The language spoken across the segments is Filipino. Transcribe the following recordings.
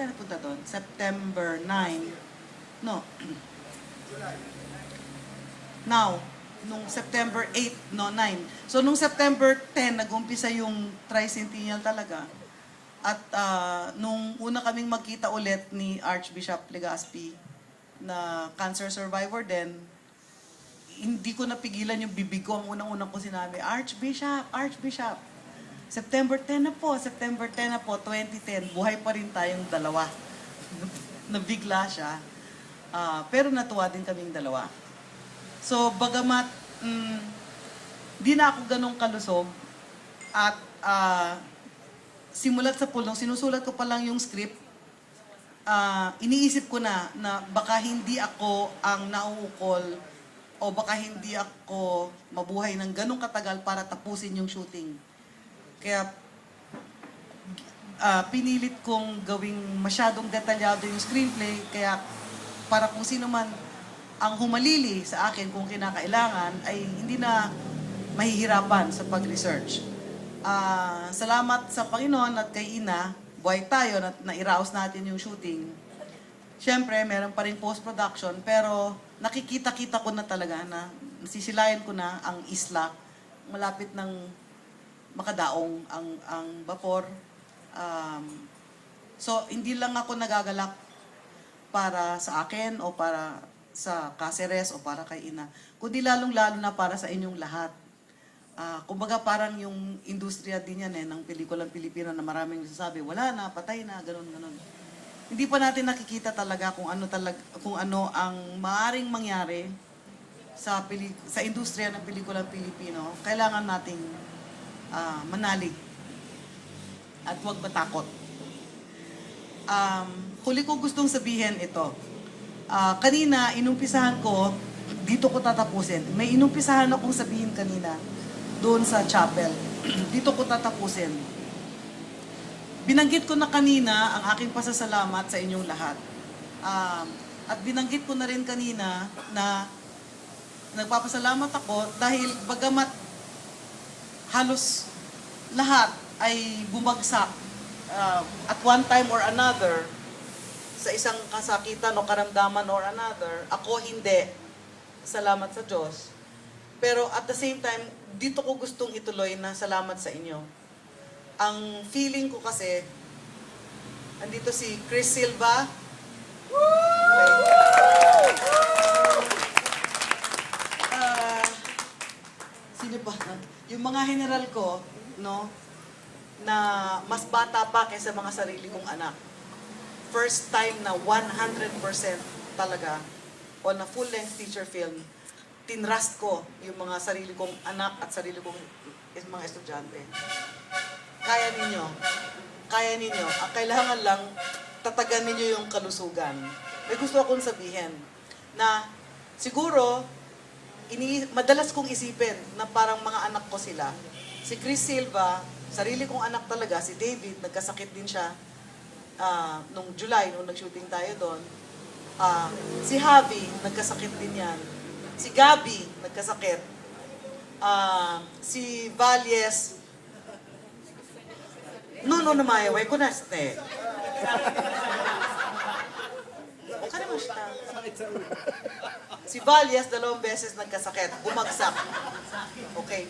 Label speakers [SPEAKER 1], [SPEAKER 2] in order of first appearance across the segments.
[SPEAKER 1] tayo napunta doon? September 9. No. Now, nung September 8, no, 9. So, nung September 10, nag-umpisa yung tricentennial talaga. At nung una kaming magkita ulit ni Archbishop Legazpi, na cancer survivor din, hindi ko napigilan yung bibig ko. Ang unang-unang ko sinabi, Archbishop, Archbishop. September 10 na po, 2010, buhay pa rin tayong dalawa. Nabigla siya. Pero natuwa din kaming dalawa. So, bagamat di na ako ganong kalusog at simulat sa pulong, sinusulat ko pa lang yung script, iniisip ko na baka hindi ako ang nauukol o baka hindi ako mabuhay ng ganong katagal para tapusin yung shooting. Kaya pinilit kong gawing masyadong detalyado yung screenplay, kaya para kung sino man ang humalili sa akin kung kinakailangan ay hindi na mahihirapan sa pag-research. Salamat sa Panginoon at kay Ina, buhay tayo, na-iraos natin yung shooting. Siyempre, meron pa rin post-production, pero nakikita-kita ko na talaga na nasisilayan ko na ang isla, malapit ng makadaong ang vapor. So, hindi lang ako nagagalak para sa akin o para sa Caceres o para kay Ina, kundi lalong-lalo na para sa inyong lahat. Kumbaga parang yung industriya din yan ng pelikulang Pilipino na maraming sasabi, wala na, patay na, ganun. Hindi pa natin nakikita talaga kung ano ang maaaring mangyari sa industriya ng pelikulang Pilipino. Kailangan nating manalig at huwag matakot. Huli ko gustong sabihin ito. Kanina, inumpisahan ko, dito ko tatapusin. May inumpisahan akong sabihin kanina doon sa chapel. Dito ko tatapusin. Binanggit ko na kanina ang aking pasasalamat sa inyong lahat. At binanggit ko na rin kanina na nagpapasalamat ako dahil bagamat halos lahat ay bumagsak at one time or another sa isang kasakitan o karamdaman or another, ako hindi. Salamat sa Diyos. Pero at the same time, dito ko gustong ituloy na salamat sa inyo. Ang feeling ko kasi, andito si Chris Silva. Sino ba? Yung mga general ko, no, na mas bata pa kaysa mga sarili kong anak. First time na 100% talaga on a full-length feature film, tinrust ko yung mga sarili kong anak at sarili kong mga estudyante. Kaya ninyo. Ang kailangan lang, tatagan ninyo yung kalusugan. May gusto akong sabihin na siguro, madalas kong isipin na parang mga anak ko sila. Si Chris Silva, sarili kong anak talaga, si David, nagkasakit din siya nung July, nung nag-shooting tayo doon. Si Javi, nagkasakit din yan. Si Gabi, nagkasakit. Si Valles, no, namayaway ko na, ste. Okay naman siya. Si Valles, 2 beses nagkasakit. Bumagsak. Okay.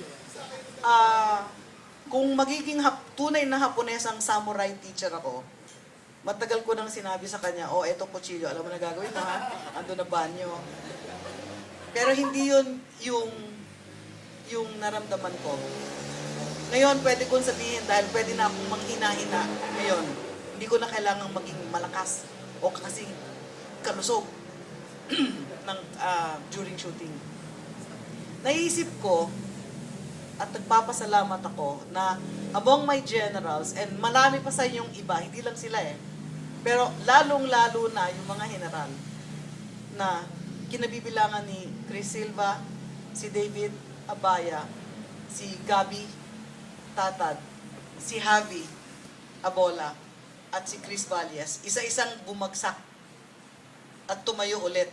[SPEAKER 1] Kung magiging tunay na Haponesang samurai teacher ako, matagal ko nang sinabi sa kanya, eto kutsilyo, alam mo na gagawin mo ha? Ando na banyo. Pero hindi yun yung naramdaman ko. Ngayon, pwede kong sabihin, dahil pwede na akong manghina-hina ngayon, hindi ko na kailangang maging malakas o kasing kalusog during shooting. Naisip ko, at nagpapasalamat ako na among my generals, and marami pa sa inyong iba, hindi lang sila pero lalong-lalo na yung mga general na kinabibilangan ni Chris Silva, si David Abaya, si Gabi Tatad, si Javi Abola, at si Chris Valles, isa-isang bumagsak at tumayo ulit